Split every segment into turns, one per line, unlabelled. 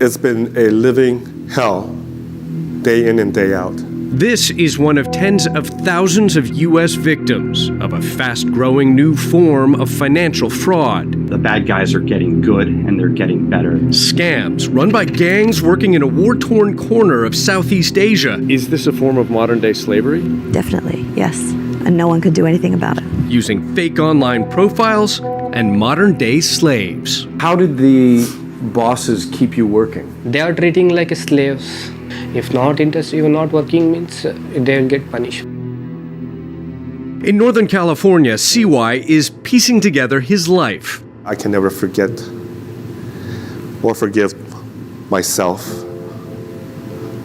It's been a living hell, day in and day out.
This is one of tens of thousands of U.S. victims of a fast-growing new form of financial fraud.
The bad guys are getting good, and they're getting better.
Scams run by gangs working in a war-torn corner of Southeast Asia.
Is this a form of modern-day slavery?
Definitely, yes. And no one could do anything about it.
Using fake online profiles and modern-day slaves.
How did the bosses keep you working?
They are treating like slaves. If not interested, you're not working means they'll get punished.
In Northern California, CY is piecing together his life.
I can never forget or forgive myself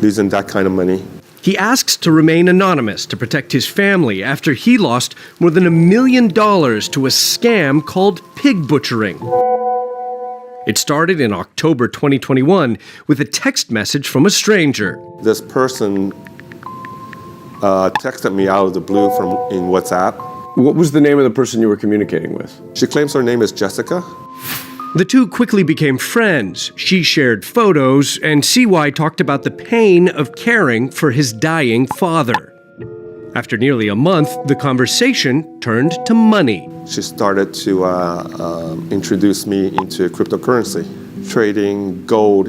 losing that kind of money.
He asks to remain anonymous to protect his family after he lost more than $1 million to a scam called pig butchering. It started in October 2021 with a text message from a stranger.
This person texted me out of the blue in WhatsApp.
What was the name of the person you were communicating with?
She claims her name is Jessica.
The two quickly became friends. She shared photos, and CY talked about the pain of caring for his dying father. After nearly a month, the conversation turned to money.
She started to introduce me into cryptocurrency, trading gold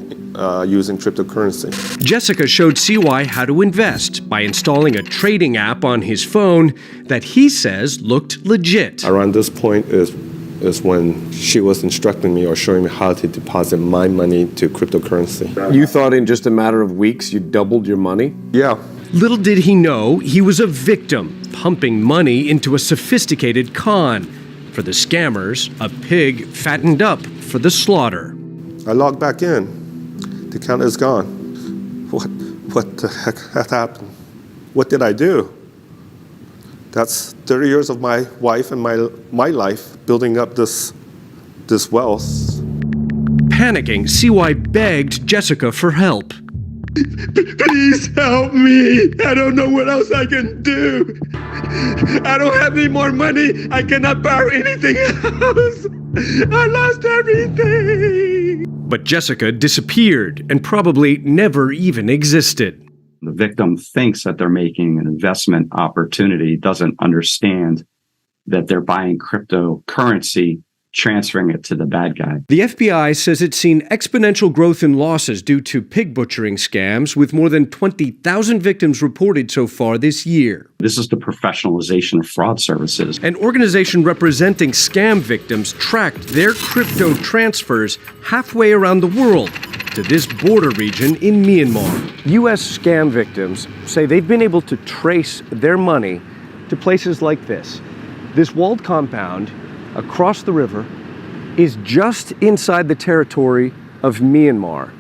using cryptocurrency.
Jessica showed CY how to invest by installing a trading app on his phone that he says looked legit.
Around this point is when she was instructing me or showing me how to deposit my money to cryptocurrency.
You thought in just a matter of weeks you doubled your money?
Yeah.
Little did he know he was a victim, pumping money into a sophisticated con. For the scammers, a pig fattened up for the slaughter.
I logged back in. The account is gone. What the heck had happened? What did I do? That's 30 years of my wife and my life building up this wealth.
Panicking, CY begged Jessica for help.
Please help me. I don't know what else I can do. I don't have any more money. I cannot borrow anything else. I lost everything.
But Jessica disappeared and probably never even existed.
The victim thinks that they're making an investment opportunity, doesn't understand that they're buying cryptocurrency, transferring it to the bad guy.
The FBI says it's seen exponential growth in losses due to pig butchering scams, with more than 20,000 victims reported so far this year.
This is the professionalization of fraud services.
An organization representing scam victims tracked their crypto transfers halfway around the world to this border region in Myanmar.
U.S. scam victims say they've been able to trace their money to places like this. This walled compound across the river is just inside the territory of Myanmar.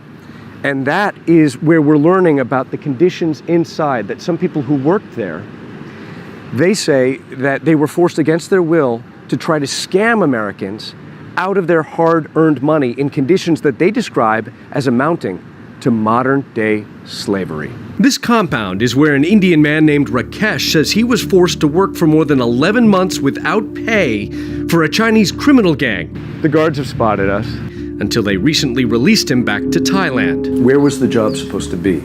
And that is where we're learning about the conditions inside, that some people who worked there, they say that they were forced against their will to try to scam Americans out of their hard-earned money in conditions that they describe as amounting to modern-day slavery.
This compound is where an Indian man named Rakesh says he was forced to work for more than 11 months without pay for a Chinese criminal gang.
The guards have spotted us.
Until they recently released him back to Thailand.
Where was the job supposed to be?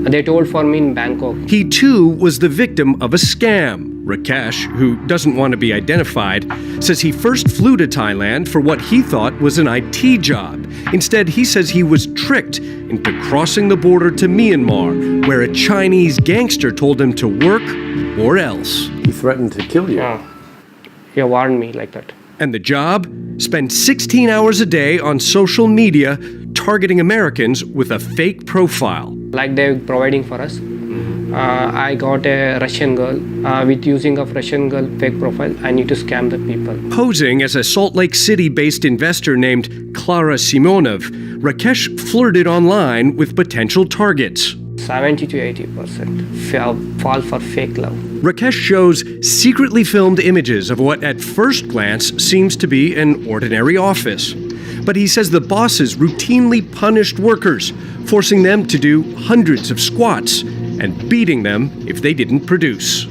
They told for me in Bangkok.
He too was the victim of a scam. Rakesh, who doesn't want to be identified, says he first flew to Thailand for what he thought was an IT job. Instead, he says he was tricked into crossing the border to Myanmar, where a Chinese gangster told him to work or else.
He threatened to kill you.
He warned me like that.
And the job? Spend 16 hours a day on social media targeting Americans with a fake profile.
Like they're providing for us. I got a Russian girl. With using of Russian girl fake profile, I need to scam the people.
Posing as a Salt Lake City-based investor named Clara Simonov, Rakesh flirted online with potential targets.
70 to 80% fall for fake love.
Rakesh shows secretly filmed images of what at first glance seems to be an ordinary office. But he says the bosses routinely punished workers, forcing them to do hundreds of squats and beating them if they didn't produce.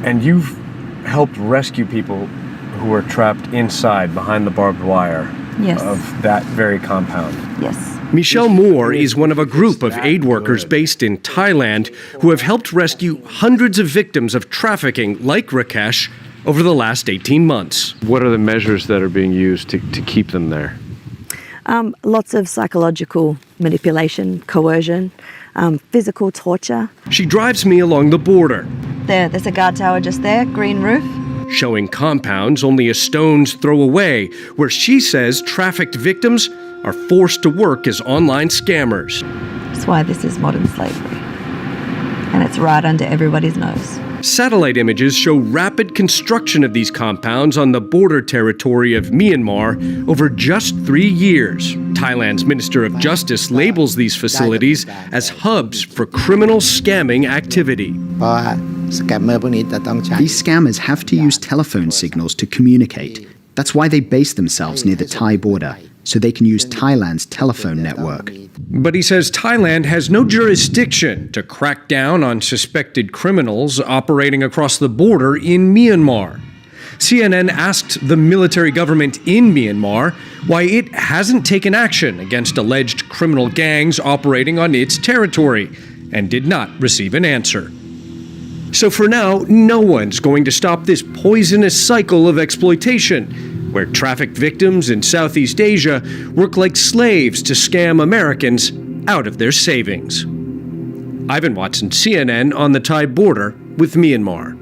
And you've helped rescue people who were trapped inside behind the barbed wire
Yes.
of that very compound.
Yes.
Michelle Moore is one of a group of aid workers based in Thailand who have helped rescue hundreds of victims of trafficking like Rakesh over the last 18 months.
What are the measures that are being used to keep them there?
Lots of psychological manipulation, coercion, physical torture.
She drives me along the border,
There's a guard tower just there, green roof.
showing compounds only a stone's throw away, where she says trafficked victims are forced to work as online scammers.
That's why this is modern slavery. And it's right under everybody's nose.
Satellite images show rapid construction of these compounds on the border territory of Myanmar over just 3 years. Thailand's Minister of Justice labels these facilities as hubs for criminal scamming activity.
เพราะว่าสแกมเมอร์พวกนี้จะต้องใช้
These scammers have to use telephone signals to communicate. That's why they base themselves near the Thai border, so they can use Thailand's telephone network.
But he says Thailand has no jurisdiction to crack down on suspected criminals operating across the border in Myanmar. CNN asked the military government in Myanmar why it hasn't taken action against alleged criminal gangs operating on its territory, and did not receive an answer. So for now, no one's going to stop this poisonous cycle of exploitation, where trafficked victims in Southeast Asia work like slaves to scam Americans out of their savings. Ivan Watson, CNN, on the Thai border with Myanmar.